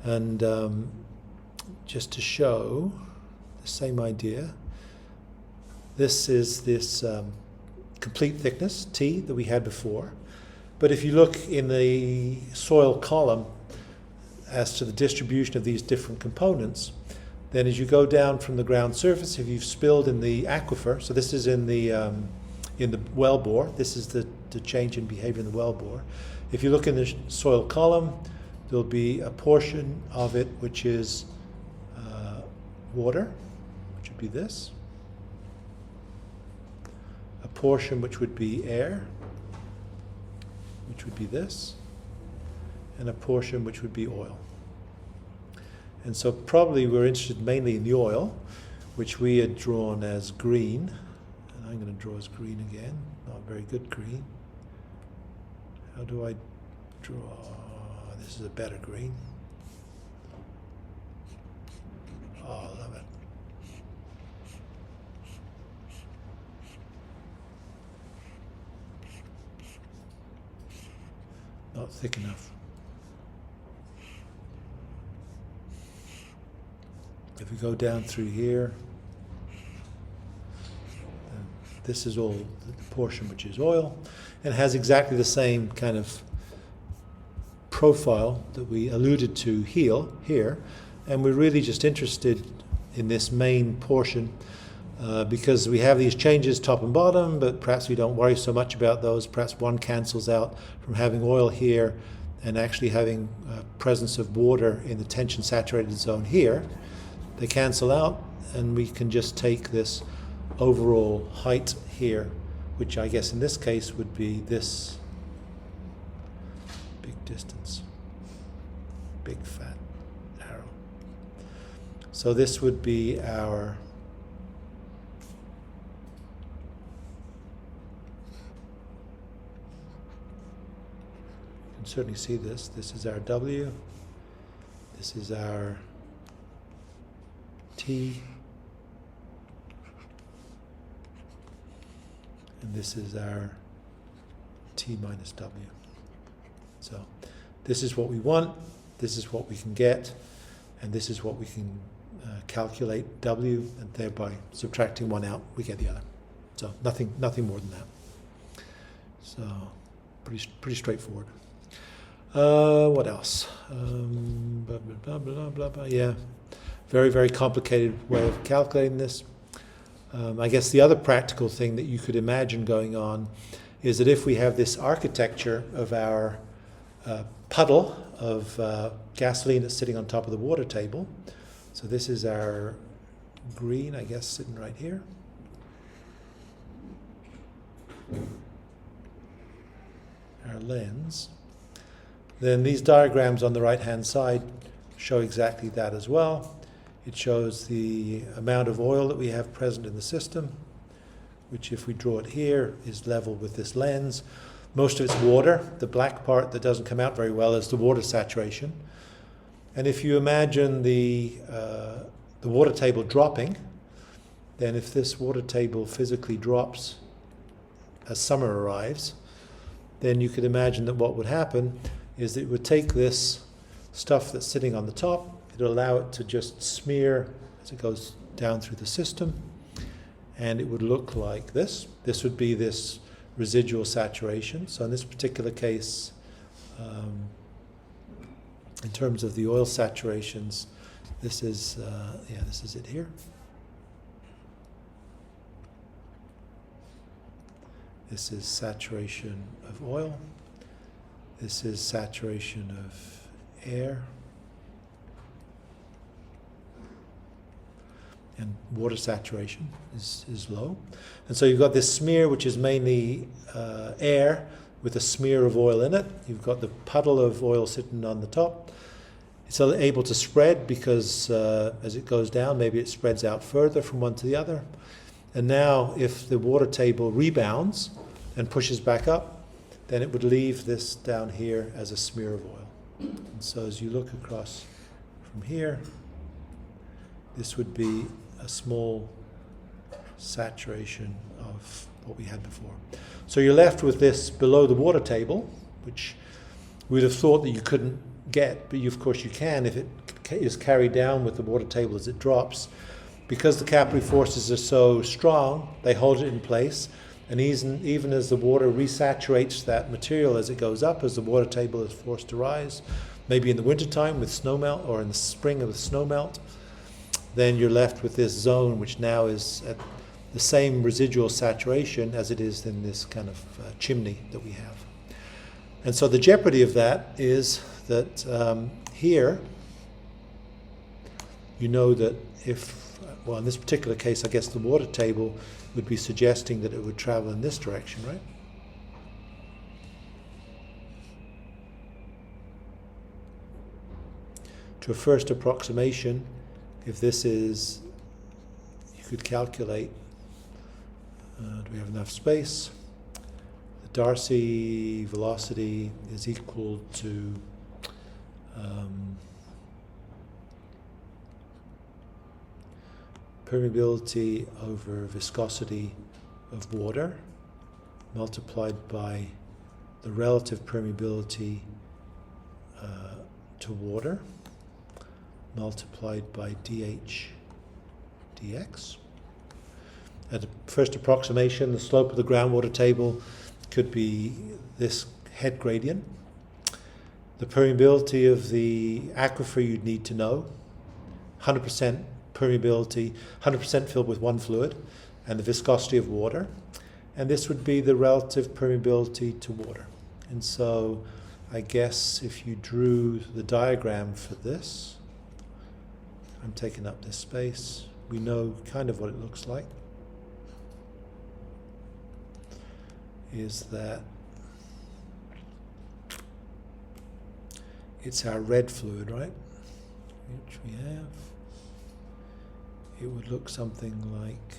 And just to show the same idea, this is this complete thickness, T, that we had before. But if you look in the soil column as to the distribution of these different components, then as you go down from the ground surface, if you've spilled in the aquifer, so this is in the well bore, this is the change in behavior in the well bore. If you look in the soil column, there'll be a portion of it which is water, which would be this, a portion which would be air, which would be this, and a portion which would be oil. And so probably we're interested mainly in the oil, which we had drawn as green. And I'm going to draw as green again, not very good green. How do I draw? This is a better green. Oh, I love it. not thick enough. If we go down through here, this is all the portion which is oil, and has exactly the same kind of profile that we alluded to here, and we're really just interested in this main portion because we have these changes top and bottom, but perhaps we don't worry so much about those. Perhaps one cancels out from having oil here and actually having presence of water in the tension saturated zone here. They cancel out, and we can just take this overall height here, which I guess in this case would be this big distance, big fat arrow. So this would be our you can certainly see this. This is our W. This is our T. And this is our T minus W. So this is what we want, this is what we can get, and this is what we can calculate W, and thereby subtracting one out, we get the other. So nothing more than that. So pretty straightforward. What else? Blah, blah, blah, blah, blah. Yeah, very complicated way of calculating this. I guess the other practical thing that you could imagine going on is that if we have this architecture of our puddle of gasoline that's sitting on top of the water table, so this is our green, I guess, sitting right here. Our lens. Then these diagrams on the right-hand side show exactly that as well. It shows the amount of oil that we have present in the system, which if we draw it here is level with this lens. Most of it's water. The black part that doesn't come out very well is the water saturation. And if you imagine the water table dropping, then if this water table physically drops as summer arrives, then you could imagine that what would happen is that it would take this stuff that's sitting on the top, it'll allow it to just smear as it goes down through the system, and it would look like this. This would be this residual saturation. So in this particular case, in terms of the oil saturations, this is this is it here. This is saturation of oil. This is saturation of air. And water saturation is low. And so you've got this smear, which is mainly air with a smear of oil in it. You've got the puddle of oil sitting on the top. It's able to spread because as it goes down, maybe it spreads out further from one to the other. And now if the water table rebounds and pushes back up, then it would leave this down here as a smear of oil. And so as you look across from here, this would be a small saturation of what we had before. So you're left with this below the water table, which we'd have thought that you couldn't get, but of course you can if it is carried down with the water table as it drops. Because the capillary forces are so strong, they hold it in place, and even as the water resaturates that material as it goes up, as the water table is forced to rise, maybe in the wintertime with snowmelt or in the spring with snowmelt, then you're left with this zone which now is at the same residual saturation as it is in this kind of chimney that we have. And so the jeopardy of that is that here, you know that if, well, in this particular case, I guess the water table would be suggesting that it would travel in this direction, right? To a first approximation, if this is, you could calculate, do we have enough space? The Darcy velocity is equal to permeability over viscosity of water multiplied by the relative permeability to water multiplied by dH dx. At the first approximation, the slope of the groundwater table could be this head gradient. The permeability of the aquifer you'd need to know, 100% permeability, 100% filled with one fluid, and the viscosity of water. And this would be the relative permeability to water. And so I guess if you drew the diagram for this, I'm taking up this space, we know kind of what it looks like, is that it's our red fluid, right? Which we have. It would look something like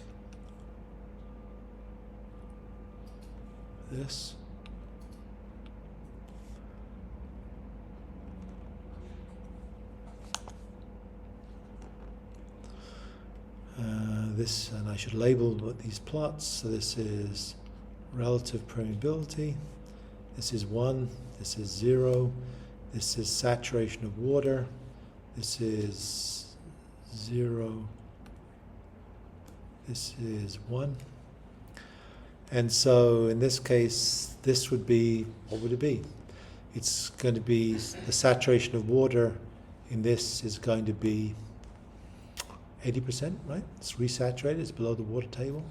this. This, and I should label what these plots. So this is relative permeability. This is 1. This is 0. This is saturation of water. This is 0. This is 1. And so in this case, this would be, what would it be? It's going to be, the saturation of water in this is going to be 80%, right? It's resaturated, it's below the water table.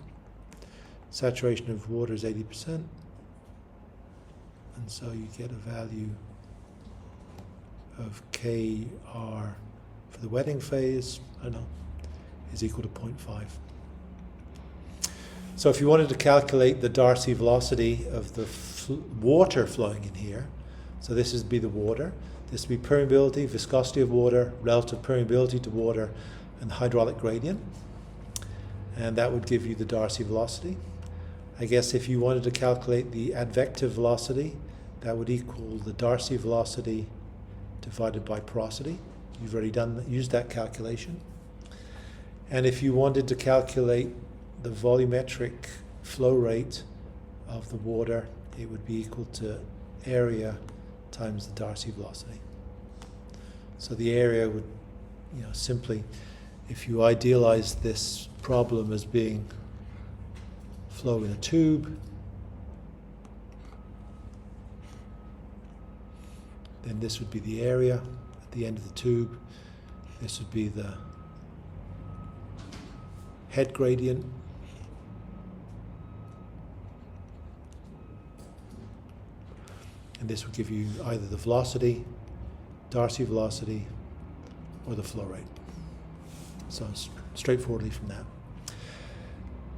Saturation of water is 80%. And so you get a value of Kr for the wetting phase, I don't know, is equal to 0.5. So if you wanted to calculate the Darcy velocity of the water flowing in here, so this would be the water, this would be permeability, viscosity of water, relative permeability to water, and hydraulic gradient, and that would give you the Darcy velocity. I guess if you wanted to calculate the advective velocity, that would equal the Darcy velocity divided by porosity. You've already used that calculation. And if you wanted to calculate the volumetric flow rate of the water, it would be equal to area times the Darcy velocity. So the area would, simply, if you idealize this problem as being flow in a tube, then this would be the area at the end of the tube. This would be the head gradient. And this would give you either the velocity, Darcy velocity, or the flow rate. So straightforwardly from that.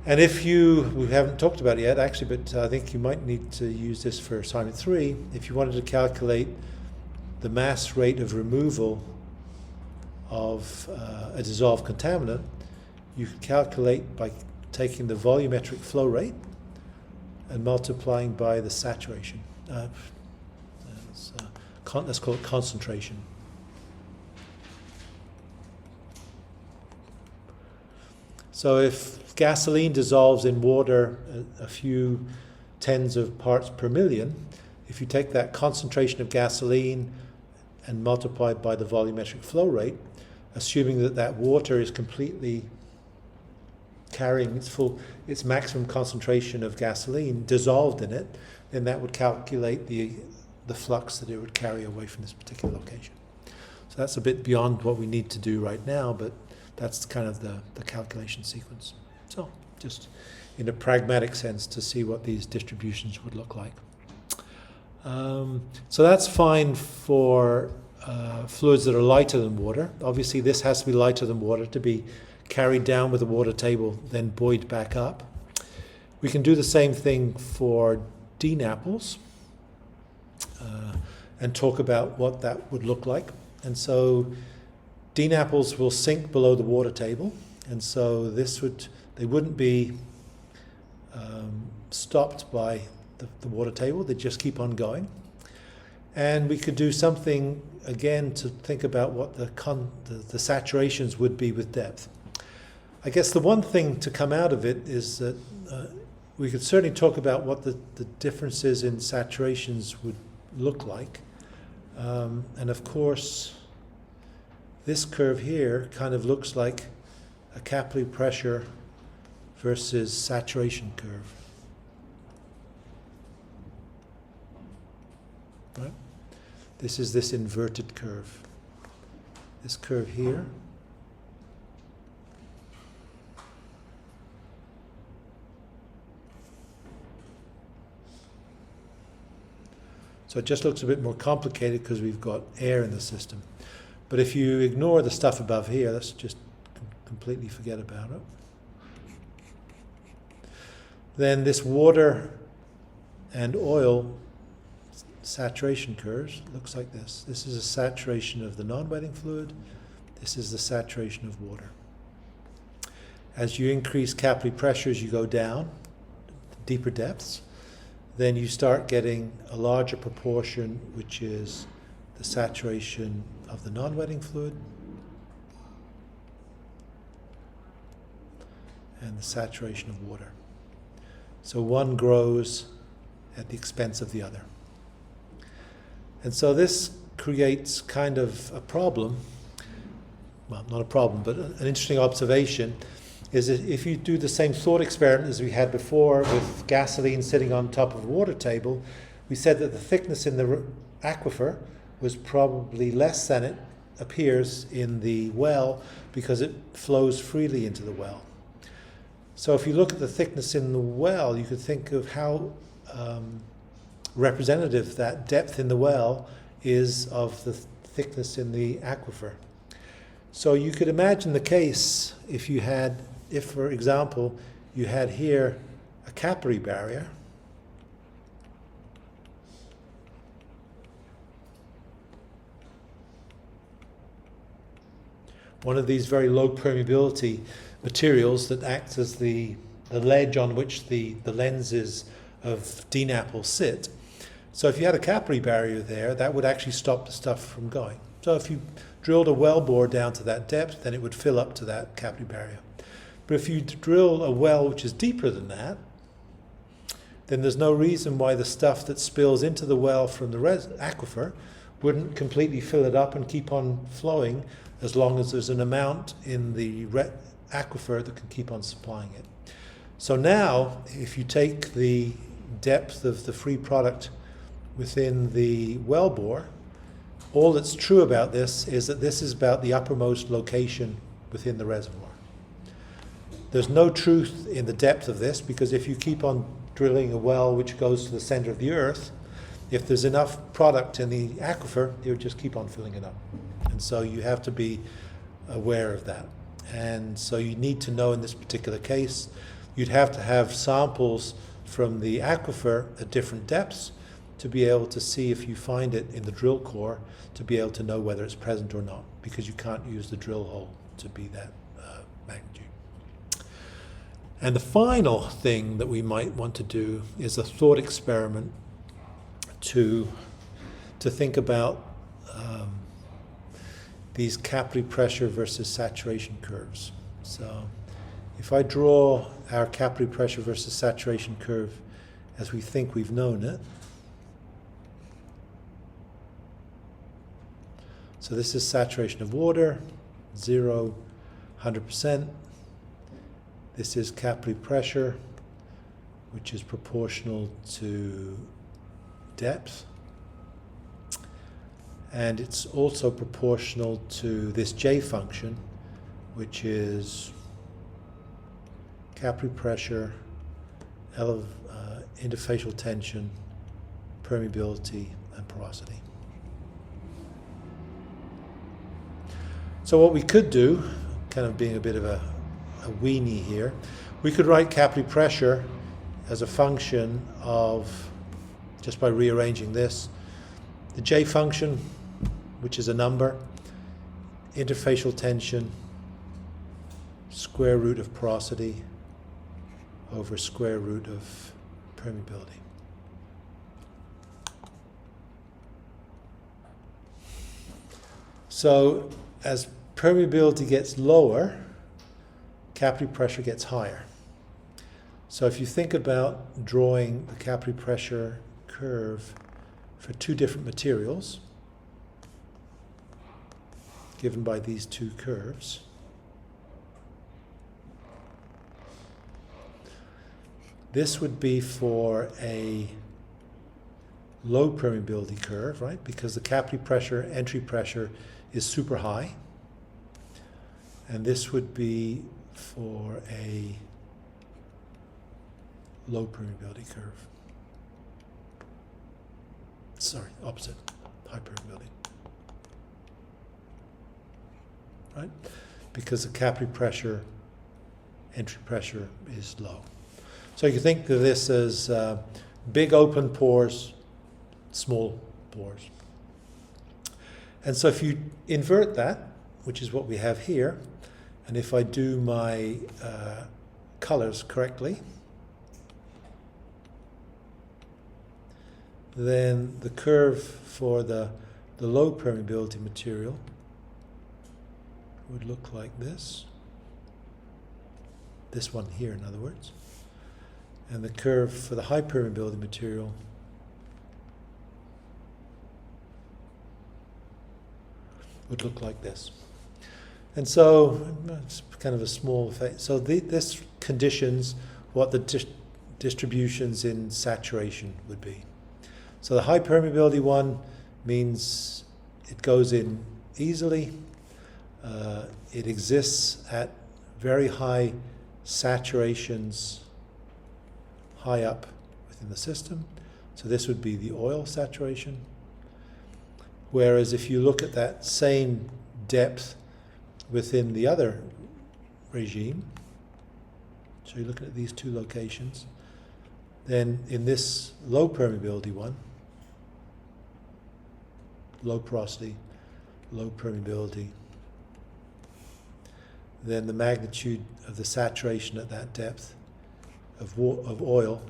And if we haven't talked about it yet actually, but I think you might need to use this for assignment 3, if you wanted to calculate the mass rate of removal of a dissolved contaminant, you could calculate by taking the volumetric flow rate and multiplying by the saturation. Let's call it concentration. So if gasoline dissolves in water a few tens of parts per million, if you take that concentration of gasoline and multiply it by the volumetric flow rate, assuming that that water is completely carrying its maximum concentration of gasoline dissolved in it, then that would calculate the flux that it would carry away from this particular location. So that's a bit beyond what we need to do right now, but that's kind of the calculation sequence. So just in a pragmatic sense to see what these distributions would look like. So that's fine for fluids that are lighter than water. Obviously this has to be lighter than water to be carried down with the water table, then buoyed back up. We can do the same thing for DNAPLs and talk about what that would look like. And so DNAPLs will sink below the water table, and so they wouldn't be stopped by the water table, they just keep on going. And we could do something again to think about what the saturations would be with depth. I guess the one thing to come out of it is that we could certainly talk about what the differences in saturations would look like. And of course, this curve here kind of looks like a capillary pressure versus saturation curve. Right? This is this inverted curve. This curve here. So it just looks a bit more complicated because we've got air in the system. But if you ignore the stuff above here, let's just completely forget about it. Then this water and oil saturation curves looks like this. This is a saturation of the non-wetting fluid. This is the saturation of water. As you increase capillary pressures, you go down deeper depths. Then you start getting a larger proportion, which is the saturation of the non-wetting fluid and the saturation of water. So one grows at the expense of the other. And so this creates kind of a problem, well, not a problem, but an interesting observation, is that if you do the same thought experiment as we had before with gasoline sitting on top of a water table, we said that the thickness in the aquifer was probably less than it appears in the well because it flows freely into the well. So if you look at the thickness in the well, you could think of how representative that depth in the well is of the thickness in the aquifer. So you could imagine the case if you had, if for example, you had here a capillary barrier, one of these very low permeability materials that acts as the ledge on which the lenses of DNAPLs sit. So if you had a capillary barrier there, that would actually stop the stuff from going. So if you drilled a well bore down to that depth, then it would fill up to that capillary barrier. But if you drill a well which is deeper than that, then there's no reason why the stuff that spills into the well from the aquifer wouldn't completely fill it up and keep on flowing as long as there's an amount in the aquifer that can keep on supplying it. So now, if you take the depth of the free product within the well bore, all that's true about this is that this is about the uppermost location within the reservoir. There's no truth in the depth of this, because if you keep on drilling a well which goes to the center of the earth, if there's enough product in the aquifer, it would just keep on filling it up. And so you have to be aware of that. And so you need to know in this particular case, you'd have to have samples from the aquifer at different depths to be able to see if you find it in the drill core, to be able to know whether it's present or not, because you can't use the drill hole to be that magnitude. And the final thing that we might want to do is a thought experiment to think about these capillary pressure versus saturation curves. So if I draw our capillary pressure versus saturation curve as we think we've known it, so this is saturation of water, 0, 100%. This is capillary pressure, which is proportional to depth. And it's also proportional to this J function, which is capillary pressure, interfacial tension, permeability, and porosity. So what we could do, kind of being a bit of a weenie here, we could write capillary pressure as a function of, just by rearranging this, the J function, which is a number, interfacial tension, square root of porosity over square root of permeability. So as permeability gets lower, capillary pressure gets higher. So if you think about drawing the capillary pressure curve for two different materials, given by these two curves, this would be for a low permeability curve, right? Because the capillary pressure, entry pressure is super high. And this would be for a low permeability curve. Sorry, opposite, high permeability. Right? Because the capillary pressure, entry pressure is low. So you can think of this as big open pores, small pores. And so if you invert that, which is what we have here, and if I do my colors correctly, then the curve for the low permeability material would look like this. This one here, in other words. And the curve for the high permeability material would look like this. And so it's kind of a small effect. So this conditions what the distributions in saturation would be. So the high permeability one means it goes in easily. It exists at very high saturations high up within the system. So this would be the oil saturation. Whereas if you look at that same depth within the other regime, so you're looking at these two locations, then in this low permeability one, low porosity, low permeability, then the magnitude of the saturation at that depth of oil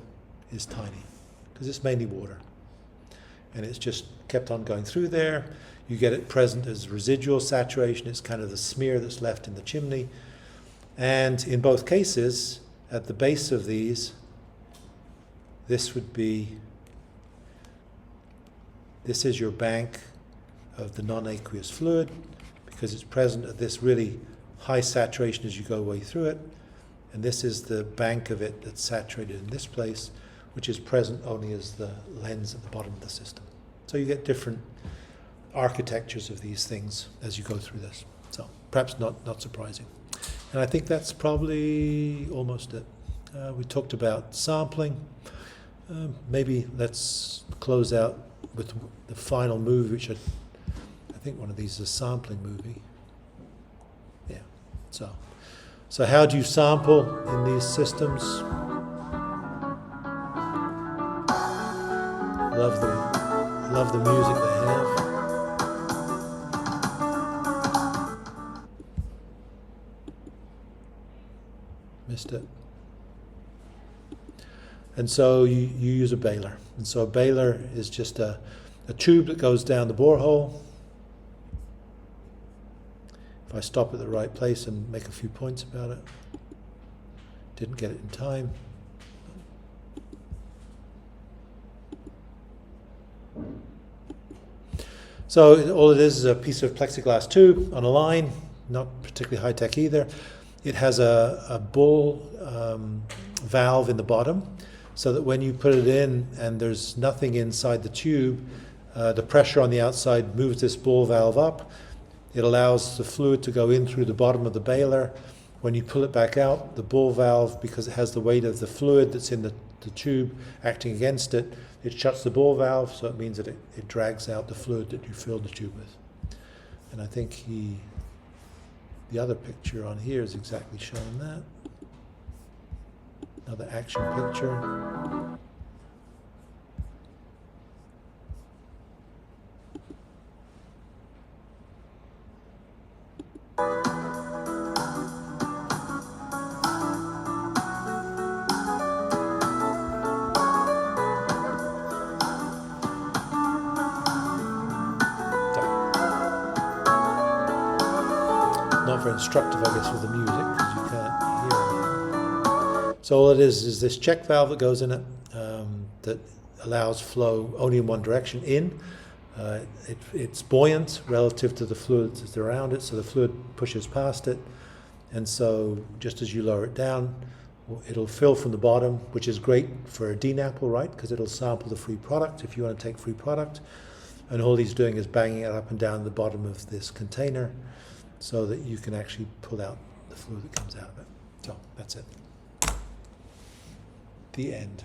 is tiny, because it's mainly water. And it's just kept on going through there. You get it present as residual saturation. It's kind of the smear that's left in the chimney. And in both cases, at the base of these, this is your bank of the non-aqueous fluid, because it's present at this really high saturation as you go way through it. And this is the bank of it that's saturated in this place, which is present only as the lens at the bottom of the system. So you get different architectures of these things as you go through this. So perhaps not surprising. And I think that's probably almost it. We talked about sampling. Maybe let's close out with the final movie, which I think one of these is a sampling movie. Yeah. So how do you sample in these systems? Love the music they have. Missed it. And so you use a baler. And so a baler is just a tube that goes down the borehole. If I stop at the right place and make a few points about it. Didn't get it in time. So all it is a piece of plexiglass tube on a line, not particularly high-tech either. It has a bull valve in the bottom, so that when you put it in and there's nothing inside the tube, the pressure on the outside moves this bull valve up. It allows the fluid to go in through the bottom of the baler. When you pull it back out, the bull valve, because it has the weight of the fluid that's in the tube acting against it, it shuts the bull valve, so it means that it drags out the fluid that you filled the tube with. And I think the other picture on here is exactly showing that. Another action picture. Not very instructive, I guess, with the music, because you can't hear it. So all it is this check valve that goes in it that allows flow only in one direction in. It's buoyant relative to the fluid that's around it, so the fluid pushes past it. And so just as you lower it down, it'll fill from the bottom, which is great for a DNAPL, right? Because it'll sample the free product if you want to take free product. And all he's doing is banging it up and down the bottom of this container so that you can actually pull out the fluid that comes out of it. So that's it. The end.